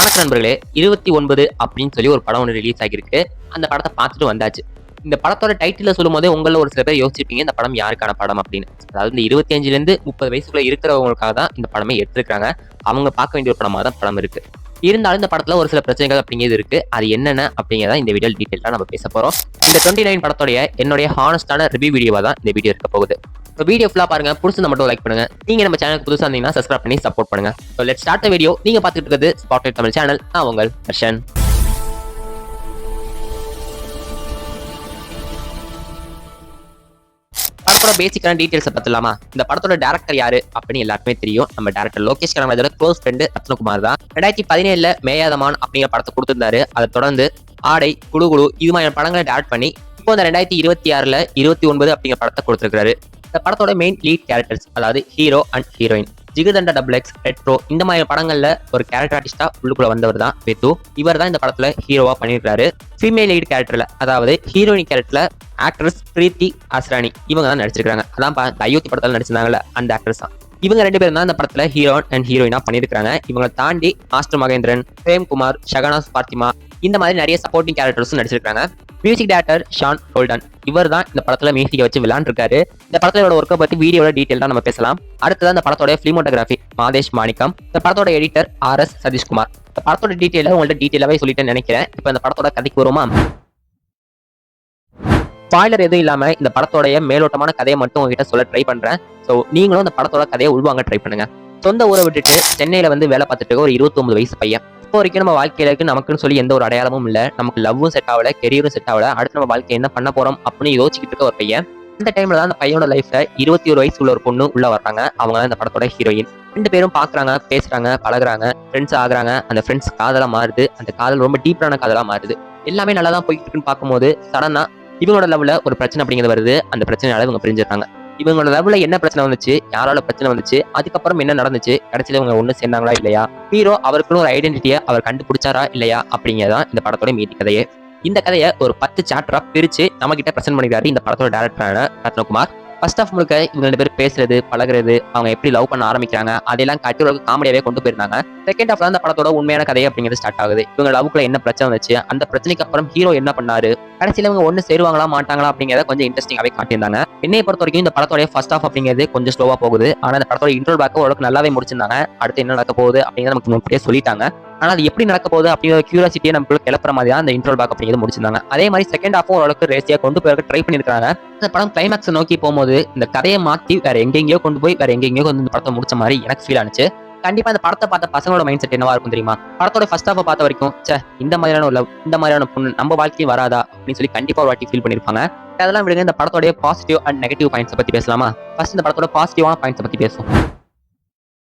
வணக்க நண்பர்களே, 29 அப்படின்னு சொல்லி ஒரு படம் ஒன்று ரிலீஸ் ஆகியிருக்கு. அந்த படத்தை பார்த்துட்டு வந்தாச்சு. இந்த படத்தோட டைட்டில சொல்லும்போதே உங்கள்ல ஒரு சில பேர் யோசிச்சிருப்பீங்க, இந்த படம் யாருக்கான படம் அப்படின்னு. அதாவது இந்த 25லேருந்து 30 வயசுக்குள்ள இருக்கிறவங்களுக்காக தான் இந்த படமே எடுத்திருக்காங்க. அவங்க பார்க்க வேண்டிய ஒரு படமா தான் படம் இருக்கு. இருந்தாலும் இந்த படத்துல ஒரு சில பிரச்சனைகள் அப்படிங்கிறது இருக்கு. அது என்னென்ன அப்படிங்கிறத இந்த வீடியோ டீட்டெயிலா நம்ம பேச போறோம். இந்த 29 படத்தோடைய என்னுடைய ஹானஸ்டான ரிவ்யூ வீடியோவா தான் இந்த வீடியோ இருக்க போகுது. வீடியோ ஃபுல்லா பாருங்க. புடிச்சத மட்டும் லைக் பண்ணுங்க. நீங்க நம்ம சேனலுக்கு புதுசா இருந்தீங்கன்னா சப்ஸ்கிரைப் பண்ணி சப்போர்ட் பண்ணுங்க. So let's start the video. நீங்க பார்த்துட்டு இருக்கிறது ஸ்பாட்லைட் தமிழ் சேனல். நான் உங்கள் ஹர்ஷன். படத்தோட பேசிக்கான டீடைல்ஸ் பத்தலாமா? இந்த படத்தோட டேரக்டர் யாரு அப்படின்னு எல்லாருக்குமே தெரியும். நம்ம டேரக்டர் லோகேஷ் கனகராஜோட க்ளோஸ் ஃப்ரெண்ட் ரத்னகுமார் தான். 2017ல மேயாதமான் அப்படிங்கிற படத்தை கொடுத்திருந்தாரு. அதை தொடர்ந்து ஆடை, குழு குழு இது மாதிரியான படங்களை டேரக்ட் பண்ணி இப்போ இந்த 2026ல 29 அப்படிங்கிற படத்தை கொடுத்திருக்காரு. இந்த படத்தோட மெயின் லீட் கேரக்டர்ஸ், அதாவது hero and heroine, jigarthanda double X, retro இந்த மாதிரி படங்கள்ல ஒரு கேரக்டர் ஆர்டிஸ்டா உள்ளுக்குள்ள வந்தவர் தான் வித்து. இவர் தான் இந்த படத்துல ஹீரோவா பண்ணியிருக்காரு. ஃபீமேல் லீட் கேரக்டர்ல, அதாவது ஹீரோயின் கேரக்டர்ல ஆக்ட்ரஸ் பிரீத்தி ஆஸ்ரானி இவங்க தான் நடிச்சிருக்காங்க. அதான் அயோத்தி படத்துல நடிச்சிருந்தாங்கல்ல அந்த ஆக்ட்ரஸ் தான். இவங்க ரெண்டு பேரும் தான் இந்த படத்துல ஹீரோ அண்ட் ஹீரோயினா பண்ணியிருக்காங்க. இவங்களை தாண்டி மாஸ்டர் மகேந்திரன், பிரேம்குமார், ஷகனாஸ் பார்த்திமா இந்த மாதிரி நிறைய சப்போர்ட்டிங் கேரக்டர்ஸும் நடிச்சிருக்காங்க. மியூசிக் டைரக்டர் ஷான் ஹோல்டன் இவர் தான் இந்த படத்துல மியூசிக்கை வச்சு விளையாண்டுருக்காரு. இந்த படத்தோட ஒர்க்கை பத்தி வீடியோட டீடைல் தான் நம்ம பேசலாம். அடுத்ததான் இந்த படத்தோட ஃபிலிமோட்டோகிராஃபி மாதேஷ் மாணிக்கம். இந்த படத்தோட எடிட்டர் RS சதீஷ்குமார். இந்த படத்தோட டீடைல உங்கள்ட்ட டீடைலாவே சொல்லிட்டேன்னு நினைக்கிறேன். இப்போ இந்த படத்தோட கதைக்கு வருமா? ஸ்பாயிலர் எதுவும் இல்லாம இந்த படத்தோடைய மேலோட்டமான கதையை மட்டும் உங்ககிட்ட சொல்ல ட்ரை பண்றேன். ஸோ நீங்களும் இந்த படத்தோட கதையை உள்வாங்க ட்ரை பண்ணுங்க. சொந்த ஊரை விட்டுட்டு சென்னையில வந்து வேலை பார்த்துட்டு இருக்க ஒரு 29 வயசு பையன். இப்போ வரைக்கும் நம்ம வாழ்க்கையில இருக்கு நமக்குன்னு சொல்லி எந்த ஒரு அடையாளமும் இல்லை. நமக்கு லவ்வும் செட் ஆகல, கெரியரும் செட் ஆகல. அடுத்து நம்ம வாழ்க்கை என்ன பண்ண போறோம் அப்படின்னு யோசிச்சுட்டு இருக்க ஒரு பையன். இந்த டைம்ல தான் அந்த பையனோட லைஃப்ல 21 வயசு உள்ள ஒரு பொண்ணு உள்ள வர்றாங்க. அவங்க தான் இந்த படத்தோட ஹீரோயின். ரெண்டு பேரும் பாக்குறாங்க, பேசுறாங்க, பழகுறாங்க, ஃப்ரெண்ட்ஸ் ஆகுறாங்க. அந்த ஃப்ரெண்ட்ஸ் காதலா மாறுது. அந்த காதல் ரொம்ப டீப்பான காதலா மாறுது. எல்லாமே நல்லா தான் போயிட்டு இருக்குன்னு பார்க்கும்போது சடனா இவங்களோட லவ்ல ஒரு பிரச்சனை அப்படிங்கிறது வருது. அந்த பிரச்சனையால இவங்க பிரிஞ்சிருக்காங்க. இவங்களோட லவ்ல என்ன பிரச்சனை வந்துச்சு, யாரால பிரச்சனை வந்துச்சு, அதுக்கப்புறம் என்ன நடந்துச்சு, கடைசியில இவங்க ஒண்ணு சேர்ந்தாங்களா இல்லையா, ஹீரோ அவருக்குன்னு ஒரு ஐடென்டிட்டியை அவர் கண்டுபிடிச்சாரா இல்லையா அப்படிங்கிறதான் இந்த படத்தோட மீதி கதையே. இந்த கதையை ஒரு 10 சாப்டரா பிரிச்சு நம்ம கிட்ட பிரசன்ட் பண்ணிக்கிறாரு இந்த படத்தோட டேரக்டரான ரத்னகுமார். ஃபர்ஸ்ட் ஆஃப் முழுக்க இவங்க ரெண்டு பேர் பேசுறது, பழகுறது, அவங்க எப்படி லவ் பண்ண ஆரம்பிக்கிறாங்க அதெல்லாம் கட்டி ஒரு காமெடியாவே கொண்டு போயிருந்தாங்க. செகண்ட் ஹாஃப்ல அந்த படத்தோட உண்மையான கதை அப்படிங்கிறது ஸ்டார்ட் ஆகுது. இவங்க லவ்க்குள்ள என்ன பிரச்சனை வந்துச்சு, அந்த பிரச்சனைக்கு அப்புறம் ஹீரோ என்ன பண்ணாரு, கடைசியில இவங்க ஒண்ணு சேருவாங்களா மாட்டாங்களா அப்படிங்கிறத கொஞ்சம் இன்ட்ரெஸ்டிங்காவே காட்டியிருந்தாங்க. என்னைய பொறுத்த வரைக்கும் இந்த படத்தோட ஃபர்ஸ்ட் ஆஃப் அப்படிங்கிறது கொஞ்சம் ஸ்லோவா போகுது. ஆனா இந்த படத்தோட இன்ட்ரோ பேக் ஓரளவுக்கு நல்லாவே முடிச்சிருந்தாங்க. அடுத்து என்ன நடக்க போகுது அப்படிங்கிறத நமக்கு முன்னாடியே சொல்லிட்டாங்க. ஆனா அது எப்படி நடக்க போகுது அப்படிங்கிற கியூரியாசிட்டியை நமக்கு கிளப்புற மாதிரி தான் அந்த இன்ட்ரோ பேக் அப்படிங்கிறது முடிச்சிருந்தாங்க. அதே மாதிரி செகண்ட் ஹாஃபும் ஓரளவுக்கு ரேசியா கொண்டு போய் ட்ரை பண்ணிருக்காங்க. இந்த படம் கிளைமேக்ஸ் நோக்கி போகும்போது இந்த கதையை மாத்தி வேற எங்கெங்கயோ கொண்டு போய் வேற எங்கெங்கயோ வந்து இந்த படத்தை முடிச்ச மாதிரி எனக்கு ஃபீல் ஆனிச்சு. கண்டிப்பா இந்த படத்தை பார்த்த பசங்களோட மைண்ட் செட் என்னவா இருக்கும் தெரியுமா? படத்தோட ஃபர்ஸ்ட் ஹாஃபை பார்த்த வரைக்கும் இந்த மாதிரியான ஒரு லவ், இந்த மாதிரியான பொண்ணு நம்ம வாழ்க்கையும் வராதா அப்படின்னு சொல்லி கண்டிப்பா ஒரு வாட்டி ஃபீல் பண்ணிருப்பாங்க. அதெல்லாம் விடுங்க, இந்த படத்தோட பாசிட்டிவ் அண்ட் நெகட்டிவ் பாயிண்ட்ஸ் பத்தி பேசலாமா? ஃபர்ஸ்ட் இந்த படத்தோட பாசிட்டிவான பாயிண்ட்ஸ் பத்தி பேசுவோம்.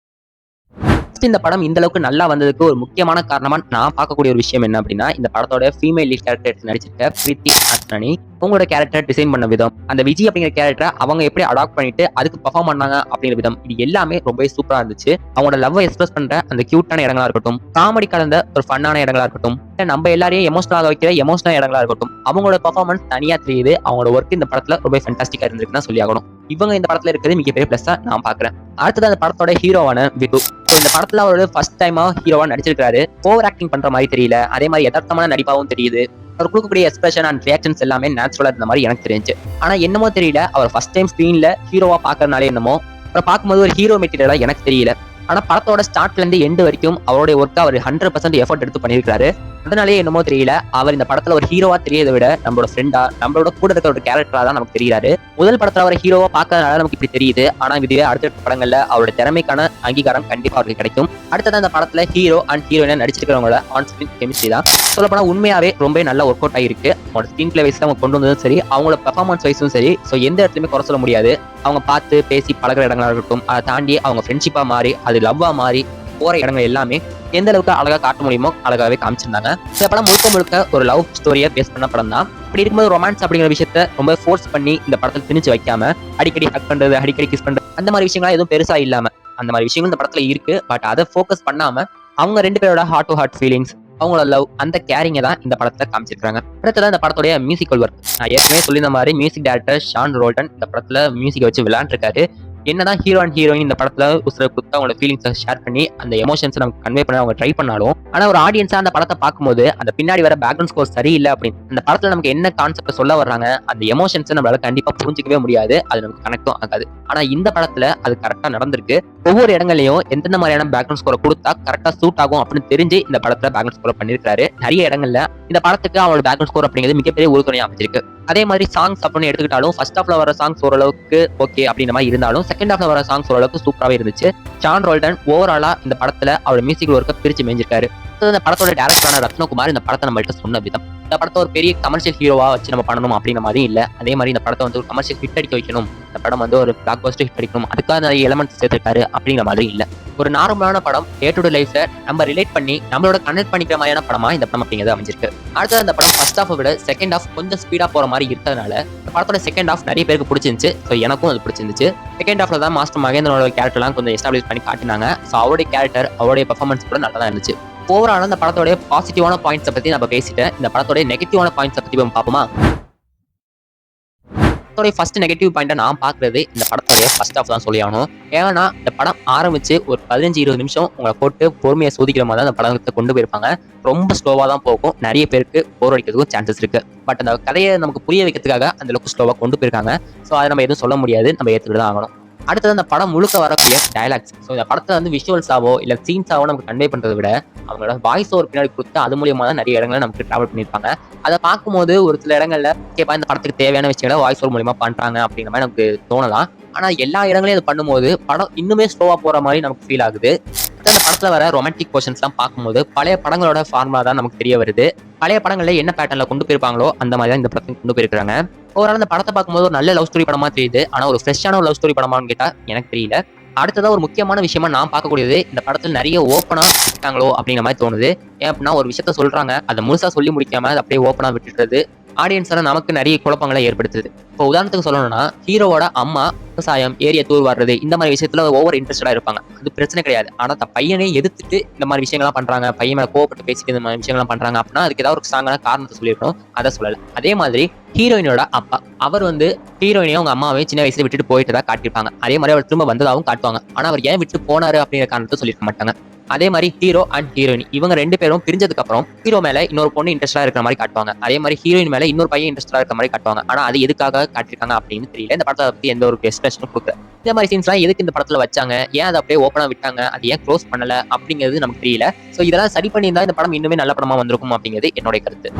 இந்த படம் இந்த அளவுக்கு நல்லா வந்ததுக்கு ஒரு முக்கியமான காரணமா நான் பார்க்கக்கூடிய ஒரு விஷயம் என்ன அப்படின்னா, இந்த படத்தோட ஃபீமேல் லீட் கேரக்டர் எடுத்து நடிச்சிருக்க பிரீத்தி ஆஸ்ரானி உங்களோட கேரக்டர் டிசைன் பண்ண விதம், அந்த விஜய் அப்படிங்கிற கேரக்டரை அவங்க எப்படி அடாப்ட் பண்ணிட்டு அதுக்கு பெர்ஃபார்ம் பண்ணாங்க அப்படிங்கிற விதம், இது எல்லாமே ரொம்ப சூப்பரா இருந்துச்சு. அவங்களோட லவ்வை எக்ஸ்பிரஸ் பண்ற அந்த கியூட்டான இடங்களா இருக்கட்டும், காமெடி கலந்த ஒரு ஃபன்னான இடங்களா இருக்கட்டும், நம்ம எல்லாரையும் எமோஷனலாக வைக்கிற எமோஷனல் இடங்களா இருக்கட்டும், அவங்களோட பெர்ஃபார்மன்ஸ் தனியா தெரியுது. அவங்களோட ஒர்க் இந்த படத்துல ரொம்ப ஃபேண்டாஸ்டிக்கா இருந்திருக்குன்னு சொல்லி ஆகணும். இவங்க இந்த படத்துல இருக்கிறது மிகப்பெரிய பிளஸ்ஸா நான் பாக்குறேன். அடுத்தது அந்த படத்தோட ஹீரோவான விது. இந்த படத்துல அவரோட ஃபர்ஸ்ட் டைமா ஹீரோவா நடிச்சிருக்காரு. ஓவர் ஆக்டிங் பண்ற மாதிரி தெரியல. அதே மாதிரி யதார்த்தமான நடிப்பாவும் தெரியுது. அவர் கொடுக்கக்கூடிய எக்ஸ்பிரஷன் அண்ட் ரியாக்ஷன்ஸ் எல்லாமே நேச்சுரலா இருந்த மாதிரி எனக்கு தெரிஞ்சு. ஆனா என்னமோ தெரியல, அவர் ஃபர்ஸ்ட் டைம் ஸ்கிரீன்ல ஹீரோவா பாக்குறதுனாலே என்னமோ அவரை பார்க்கும்போது ஒரு ஹீரோ மெட்டீரியலா எனக்கு தெரியல. ஆனா படத்தோட ஸ்டார்ட்ல இருந்து எண்டு வரைக்கும் அவருடைய ஒர்க்கை அவர் 100% எஃபர்ட் எடுத்து பண்ணியிருக்காரு. அதனாலேயே என்னமோ தெரியல, அவர் இந்த படத்துல ஒரு ஹீரோவா தெரியதை விட நம்மளோட ஃப்ரெண்டா, நம்மளோட கூட இருக்கிற ஒரு கேரக்டரா தான் நமக்கு தெரியாது. முதல் படத்துல அவர் ஹீரோவா பார்க்கறதுனால நமக்கு இப்படி தெரியுது. ஆனா இதுவே அடுத்த படங்கள்ல அவரோட திறமைக்கான அங்கீகாரம் கண்டிப்பா அவருக்கு கிடைக்கும். அடுத்ததான் இந்த படத்துல ஹீரோ அண்ட் ஹீரோயினா நடிச்சிருக்கிறவங்களோட ஆன் ஸ்கிரீன் கெமிஸ்ட்ரி தான் சொல்ல போனா உண்மையாவே ரொம்ப நல்லா ஒர்க் அவுட் ஆகிருக்கு. அவங்களோட ஸ்கிரீன் பிளே வைஸ் அவங்க கொண்டு வந்ததும் சரி, அவங்களோட பெர்ஃபார்மன்ஸ் வைஸும் சரி, ஸோ எந்த இடத்துலையுமே குறை சொல்ல முடியாது. அவங்க பார்த்து பேசி பழகிற இடங்களா இருக்கட்டும், அதை தாண்டி அவங்க ஃப்ரெண்ட்ஷிப்பா மாறி அது லவ்வா மாறி போற இடங்கள் எல்லாமே எந்த அளவுக்கு அழகா காட்ட முடியுமோ அழகாவே காமிச்சிருந்தாங்க. இந்த படம் முழுக்க முழுக்க ஒரு லவ் ஸ்டோரியை பேஸ் பண்ண படம் தான். அப்படி இருக்கும்போது ரொமான்ஸ் அப்படிங்கிற விஷயத்த ரொம்ப ஃபோர்ஸ் பண்ணி இந்த படத்தில் திணிச்சு வைக்காம, அடிக்கடி ஹக் பண்றது, அடிக்கடி கிஸ் பண்றது, அந்த மாதிரி விஷயங்கள்லாம் எதுவும் பெருசா இல்லாம, அந்த மாதிரி விஷயங்கள் இந்த படத்துல இருக்கு. பட் அதை ஃபோக்கஸ் பண்ணாம அவங்க ரெண்டு பேரோட ஹார்ட் டு ஹார்ட் ஃபீலிங்ஸ், அவங்களோட லவ், அந்த கேரிங்கை தான் இந்த படத்தை காமிச்சிருக்காங்க. அடுத்ததான் இந்த படத்துடைய மியூசிக்கல் ஒர்க். நான் ஏற்கனவே சொல்லியிருந்த மாதிரி மியூசிக் டைரக்டர் ஷான் ஹோல்டன் இந்த படத்துல மியூசிக்கை வச்சு விளையாண்டுருக்காரு. என்னதான் ஹீரோ அண்ட் ஹீரோயின் இந்த படத்துல ஒரு சில குத்த அவங்களோட ஃபீலிங்ஸை ஷேர் பண்ணி அந்த எமோஷன்ஸை நமக்கு கன்வே பண்ண அவங்க ட்ரை பண்ணாலும், ஆனா ஒரு ஆடியன்ஸா அந்த படத்தை பார்க்கும்போது அந்த பின்னாடி வர பேக்ரவுண்ட் ஸ்கோர் சரியில்லை அப்படின்னு அந்த படத்துல நமக்கு என்ன கான்செப்ட் சொல்ல வர்றாங்க அந்த எமோஷன்ஸை நம்மளால கண்டிப்பா புரிஞ்சிக்கவே முடியாது, அது நமக்கு கனெக்டும் ஆகாது. ஆனா இந்த படத்துல அது கரெக்டா நடந்திருக்கு. ஒவ்வொரு இடங்களையும் எந்தெந்த மாதிரியான பேக்ரவுண்ட் ஸ்கோரை கொடுத்தா கரெக்டா சூட் ஆகும் அப்படின்னு தெரிஞ்சு இந்த படத்துல பேக்ரவுண்ட் ஸ்கோர் பண்ணிருக்காரு. நிறைய இடங்கள்ல இந்த படத்துக்கு அவரோட பேக்ரவுண்ட் ஸ்கோர் அப்படிங்கிறது மிகப்பெரிய உறுதுணையா அமைச்சிருக்கு. அதே மாதிரி சாங்ஸ் அப்படின்னு எடுத்துக்கிட்டாலும் ஃபர்ஸ்ட் ஹாஃப்ல வர சாங்ஸ் ஓரளவுக்கு ஓகே அப்படின்ற மாதிரி இருந்தாலும் செகண்ட் ஹாஃப்ல வர சாங்ஸ் ஓரளவுக்கு சூப்பராகவே இருந்துச்சு. ஷான் ரோல்டன் ஓவராலா இந்த படத்துல அவர் மியூசிக் ஒர்க்கை பிரிச்சு மேஞ்சிருக்காரு. இந்த படத்தோட டைரக்டரான ரத்னகுமார் இந்த படத்தை நம்மள்ட்ட சொன்ன விதம், இந்த படத்தை ஒரு பெரிய கமர்ஷியல் ஹீரோவா வச்சு நம்ம பண்ணணும் அப்படின்ற மாதிரி இல்ல, அதே மாதிரி இந்த படத்தை வந்து ஒரு கமர்ஷியல் ஹிட் அடிக்க வைக்கணும், இந்த படம் வந்து ஒரு பிளாக் பஸ்டர் ஹிட் அடிக்கணும், அதுக்காக நிறைய எலமெண்ட்ஸ் சேர்த்திருக்காரு அப்படிங்கிற மாதிரி இல்ல. ஒரு நார்மலான படம் டே டு டே லைஃப்ல நம்ம ரிலேட் பண்ணி நம்மளோட கனெக்ட் பண்ணிக்கிற மாதிரியான படமா இந்த படம் அப்படிங்கிறது அமைஞ்சிருக்கு. அடுத்தது இந்த படம் ஃபர்ஸ்ட் ஹாஃபை விட செகண்ட் ஹாஃப் கொஞ்சம் ஸ்பீடா போற மாதிரி இருக்கிறதுனால இந்த படத்தோட செகண்ட் ஹாஃப் நிறைய பேருக்கு பிடிச்சிருந்துச்சு. ஸோ எனக்கும் அது பிடிச்சிருந்துச்சு. செகண்ட் ஹாஃப்ல தான் மாஸ்டர் மகேந்திரனோட கேரக்டர்லாம் கொஞ்சம் எஸ்டாப்ளிஷ் பண்ணி காட்டினாங்க. ஸோ அவருடைய கேரக்டர் அவருடைய பெர்ஃபார்மன்ஸ் கூட நல்லா தான் இருந்துச்சு. ஓவரால் இந்த படத்தோட பாசிட்டிவான பாயிண்ட்ஸை பத்தி நம்ம பேசிட்டேன். இந்த படத்தோட நெகட்டிவான பாயிண்ட்ஸை பத்தி பார்ப்போமா? ஃபர்ஸ்ட் நெகட்டிவ் பாயிண்ட் நான் பாக்குறது இந்த படத்தோட ஃபர்ஸ்ட் ஹாஃப் தான் சொல்லி ஆகணும். ஏன்னா இந்த படம் ஆரம்பிச்சு ஒரு 15-20 நிமிஷம் உங்களை போட்டு பொறுமையை சோதிக்கிற மாதிரி தான் அந்த படத்தை கொண்டு போயிருப்பாங்க. ரொம்ப ஸ்லோவா தான் போகும். நிறைய பேருக்கு போர் அடிக்கிறதுக்கும் சான்சஸ் இருக்கு. பட் அந்த கதையை நமக்கு புரிய வைக்கிறதுக்காக அந்த அளவுக்கு ஸ்லோவா கொண்டு போயிருக்காங்க. ஸோ அதை நம்ம எதுவும் சொல்ல முடியாது, நம்ம ஏற்றுக்கிட்டு தான் ஆகணும். அடுத்தது அந்த படம் முழுக்க வரக்கூடிய டைலாக்ஸ். ஸோ இந்த படத்துல வந்து விஷுவல்ஸாவோ இல்லை சீன்ஸாவோ நமக்கு கன்வே பண்றதை விட அவங்களோட வாய்ஸ் ஓவர் பின்னாடி கொடுத்து அது மூலியமா தான் நிறைய இடங்களை நமக்கு டிராவல் பண்ணியிருப்பாங்க. அதை பார்க்கும்போது ஒரு சில இடங்கள்ல கேட்பா இந்த படத்துக்கு தேவையான விஷயங்களை வாய்ஸ் ஓவர் மூலியமா பண்றாங்க அப்படிங்கிற மாதிரி நமக்கு தோணலாம். ஆனா எல்லா இடங்களையும் அது பண்ணும்போது படம் இன்னுமே ஸ்லோவா போற மாதிரி நமக்கு ஃபீல் ஆகுது. அந்த படத்துல வர ரொமான்டிக் போர்ஷன்ஸ் எல்லாம் பார்க்கும்போது பழைய படங்களோட ஃபார்முலா தான் நமக்கு தெரிய வருது. பழைய படங்கள்ல என்ன பேட்டர்ல கொண்டு போயிருப்பாங்களோ அந்த மாதிரி தான் இந்த படத்தை கொண்டு போயிருக்காங்க. ஓவரால் அந்த படத்தை பார்க்கும்போது ஒரு நல்ல லவ் ஸ்டோரி படமா தெரியுது. ஆனா ஒரு ஃப்ரெஷ்ஷான ஒரு லவ் ஸ்டோரி படமான்னு கேட்டா எனக்கு தெரியல. அடுத்ததா ஒரு முக்கியமான விஷயமா நான் பார்க்கக்கூடியது இந்த படத்துல நிறைய ஓப்பனா விட்டாங்களோ அப்படிங்கிற மாதிரி தோணுது. ஏன் அப்படின்னா ஒரு விஷயத்த சொல்றாங்க, அதை முழுசா சொல்லி முடிக்காம அதை அப்படியே ஓப்பனா விட்டுறது ஆடியன்ஸால நமக்கு நிறைய குழப்பங்களை ஏற்படுத்துது. இப்போ உதாரணத்துக்கு சொல்லணும்னா ஹீரோவோட அம்மா விவசாயம் ஏரியா தூர் வர்றது இந்த மாதிரி விஷயத்துல ஓவர் இன்ட்ரெஸ்டடா இருப்பாங்க. அது பிரச்சனை கிடையாது. ஆனா பையனை எதிர்த்துட்டு இந்த மாதிரி விஷயங்கள்லாம் பண்றாங்க, பையன் மேல கோவப்பட்டு பேசிட்டு இந்த மாதிரி விஷயங்கள்லாம் பண்றாங்க அப்படின்னா அதுக்கு ஏதாவது ஒரு ஸ்ட்ராங்கான காரணத்தை சொல்லியிருக்கணும், அதை சொல்லல. அதே மாதிரி ஹீரோயினோட அப்பா அவர் வந்து ஹீரோயினையும் அவங்க அம்மாவே சின்ன வயசுல விட்டுட்டு போயிட்டு தான் காட்டியிருப்பாங்க. அதே மாதிரி அவர் திரும்ப வந்ததாகவும் காட்டுவாங்க. ஆனா அவர் ஏன் விட்டு போனாரு அப்படிங்கிற காரணத்தை சொல்லியிருக்க மாட்டாங்க. அதே மாதிரி ஹீரோ அண்ட் ஹீரோயின் இவங்க 2 பேரும் பிரிஞ்சதுக்கு அப்புறம் ஹீரோ மேல இன்னொரு பொண்ணு இன்ட்ரெஸ்டா இருக்கிற மாதிரி காட்டுவாங்க. அதே மாதிரி ஹீரோயின் மேல இன்னொரு பையன் இன்ட்ரெஸ்டா இருக்கிற மாதிரி காட்டுவாங்க. ஆனா அது எதுக்காக காட்டிருக்காங்க அப்படின்னு தெரியல. இந்த படத்தை பத்தி எந்த ஒரு எக்ஸ்பிரஷனும் கொடுக்கல. இந்த மாதிரி சீன்ஸ்லாம் எதுக்கு இந்த படத்துல வச்சாங்க, ஏன் அதை அப்படியே ஓப்பனா விட்டாங்க, அது ஏன் க்ளோஸ் பண்ணல அப்படிங்கிறது நமக்கு தெரியல. ஸோ இதெல்லாம் சரி பண்ணியிருந்தா இந்த படம் இன்னுமே நல்ல படமா வந்திருக்கும் அப்படிங்கிறது என்னுடைய கருத்து.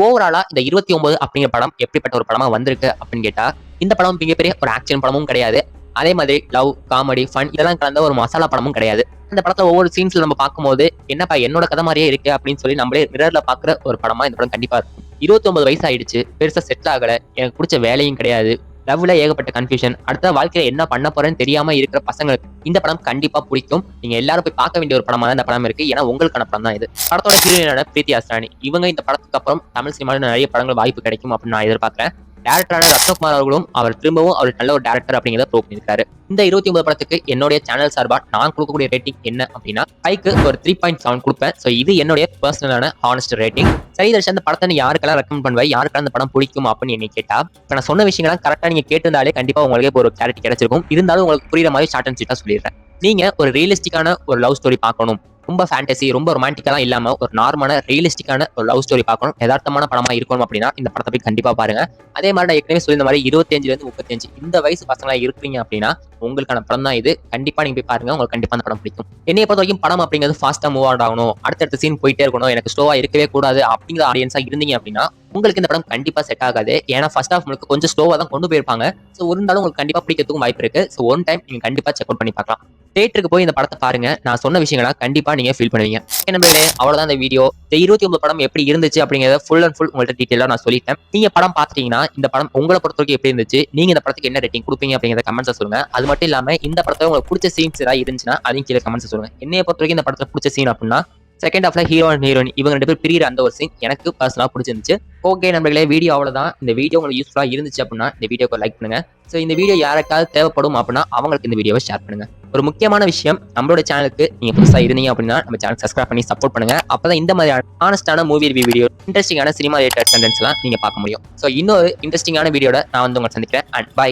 ஓவராலா இந்த 29 அப்படிங்கிற படம் எப்படிப்பட்ட ஒரு படமா வந்திருக்கு அப்படின்னு கேட்டா இந்த படம் மிகப்பெரிய ஒரு ஆக்ஷன் படமும் கிடையாது. அதே மாதிரி லவ், காமெடி, ஃபன் இதெல்லாம் கலந்த ஒரு மசாலா படமும் கிடையாது. அந்த படத்துல ஒவ்வொரு சீன்ஸ்ல நம்ம பார்க்கும்போது என்னப்பா என்னோட கதை மாதிரியே இருக்கு அப்படின்னு சொல்லி நம்மளே மிரர்ல பாக்குற ஒரு படமா இந்த படம் கண்டிப்பா இருக்கும். 29 வயசு ஆயிடுச்சு, பெருசா செட்டில் ஆகல, எனக்கு பிடிச்ச வேலையும் கிடையாது, லவ்ல ஏகப்பட்ட கன்ஃபியூஷன், அடுத்த வாழ்க்கையில என்ன பண்ண போறேன்னு தெரியாம இருக்கிற பசங்களுக்கு இந்த படம் கண்டிப்பா பிடிக்கும். நீங்க எல்லாரும் போய் பார்க்க வேண்டிய ஒரு படமா தான் இந்த படம் இருக்கு. ஏன்னா உங்களுக்கான படம் தான் இது. படத்தோட ஹீரோயினான பிரீத்தி அஸ்ரானி இவங்க இந்த படத்துக்கு அப்புறம் தமிழ் சினிமாவில் நிறைய படங்கள் வாய்ப்பு கிடைக்கும் அப்படின்னு நான் எதிர்பார்க்கிறேன். டேரக்டரான ரத்னகுமார் அவர்களும் அவர் திரும்பவும் அவர் நல்ல ஒரு டேரக்டர் அப்படிங்கிறத ப்ரூவ் பண்ணியிருக்காரு. இந்த 29 படத்துக்கு என்னுடைய சேனல் சார்பா நான் கொடுக்கக்கூடிய ரேட்டிங் என்ன அப்படின்னா 5க்கு ஒரு 3.7 கொடுப்பேன். ஸோ இது என்னுடைய பர்சனலான ஹானஸ்ட் ரேட்டிங். சரி தர்ஷன், இந்த படத்தை நீ யாருக்கெல்லாம் ரெக்கமெண்ட் பண்ணுவேன், யாருக்கெல்லாம் இந்த படம் பிடிக்கும் அப்படின்னு என்ன கேட்டா இப்போ நான் சொன்ன விஷயங்கள்லாம் கரெக்டாக நீங்க கேட்டிருந்தாலே கண்டிப்பா உங்களுக்கு ஒரு கிளாரிட்டி கிடைச்சிருக்கும். இருந்தாலும் உங்களுக்கு புரியுற மாதிரி ஷார்ட் அண்ட் ஸ்வீட்டா சொல்லிடுறேன். நீங்க ஒரு ரியலிஸ்டிக்கான ஒரு லவ் ஸ்டோரி பார்க்கணும், ரொம்ப ஃபேண்டசி ரொம்ப ரொமான்டிக்கெல்லாம் இல்லாம ஒரு நார்மலான ரியலிஸ்டிக்கான ஒரு லவ் ஸ்டோரி பார்க்கணும், யதார்த்தமான படமா இருக்கணும் அப்படின்னா இந்த படத்தை போய் கண்டிப்பா பாருங்க. அதே மாதிரி நான் ஏற்கனவே சொல்லியிருந்த மாதிரி 25 to 35 இந்த வயசு பசங்களா இருக்கிறீங்க அப்படின்னா உங்களுக்கான படம் தான் இது. கண்டிப்பா நீங்க போய் பாருங்க, உங்களுக்கு கண்டிப்பா அந்த படம் பிடிக்கும். என்னைய பொறுத்த வரைக்கும் படம் அப்படிங்கிறது ஃபாஸ்டா மூவ் ஆன் ஆகணும், அடுத்தடுத்த சீன் போயிட்டே இருக்கணும், எனக்கு ஸ்லோவா இருக்கவே கூடாது அப்படிங்கிற ஆடியன்ஸா இருந்தீங்க அப்படின்னா உங்களுக்கு இந்த படம் கண்டிப்பா செட் ஆகாது. ஏன்னா ஃபர்ஸ்ட் ஹாஃப் உங்களுக்கு கொஞ்சம் ஸ்லோவா தான் கொண்டு போயிருப்பாங்க. ஸோ இருந்தாலும் உங்களுக்கு கண்டிப்பா பிடிக்கிறதுக்கும் வாய்ப்பு இருக்கு. ஸோ ஒன் டைம் நீங்க கண்டிப்பா செக் அவுட் பண்ணி பார்க்கலாம். தியேட்டருக்கு போய் இந்த படத்தை பாருங்க, நான் சொன்ன விஷயங்களா கண்டிப்பா நீங்க ஃபீல் பண்ணுவீங்க. நண்பர்களே, அவ்வளவுதான் இந்த வீடியோ. இந்த 29 படம் எப்படி இருந்துச்சு அப்படிங்கறத ஃபுல் அண்ட் ஃபுல் உங்கள்ட்ட டீடைலா நான் சொல்லிட்டேன். நீங்க படம் பாத்தீங்கன்னா இந்த படம் உங்களை பொறுத்த வரைக்கும் எப்படி இருந்துச்சு, நீங்க இந்த படத்துக்கு என்ன ரேட்டிங் கொடுப்பீங்க அப்படிங்கறத கமெண்ட்ஸ் சொல்லுங்க. அது மட்டும் இல்லாம இந்த படத்துல உங்களுக்கு பிடிச்ச சீன்ஸ் ஏதாவது இருந்துச்சுன்னா அதையும் கீழே கமெண்ட்ஸ் சொல்லுங்க. என்னைய பொறுத்த வரைக்கும் இந்த படத்துல பிடிச்ச சீன் அப்படின்னா செகண்ட் ஹாஃப்ல ஹீரோ அண்ட் ஹீரோயின் இவங்க 2 பேர் பிரியிற அந்த ஒரு சீன் எனக்கு பர்சனலா பிடிச்சிருந்துச்சு. ஓகே நண்பர்களே, வீடியோ அவ்வளவுதான். இந்த வீடியோ உங்களுக்கு யூஸ்ஃபுல்லா இருந்துச்சு அப்படின்னா இந்த வீடியோக்கு லைக் பண்ணுங்க. ஸோ இந்த வீடியோ யாருக்காவது தேவைப்படும் அப்படின்னா அவங்களுக்கு இந்த வீடியோவை ஷேர் பண்ணுங்க. ஒரு முக்கியமான விஷயம், நம்மளோட சேனலுக்கு நீங்க புதுசா இருந்தீங்க அப்படின்னா நம்ம சேனல் சப்ஸ்கிரைப் பண்ணி சப்போர்ட் பண்ணுங்க. அப்பதான் இந்த மாதிரி ஆனஸ்டான மூவி ரிவ்யூ வீடியோ, இன்ட்ரெஸ்டிங்கான சினிமா ரிலேட்டட் கண்டென்ட்ஸ்லாம் நீங்க பார்க்க முடியும். ஸோ இன்னொரு இன்ட்ரெஸ்டிங்கான வீடியோட நான் வந்து உங்களை சந்திக்கிறேன். And by.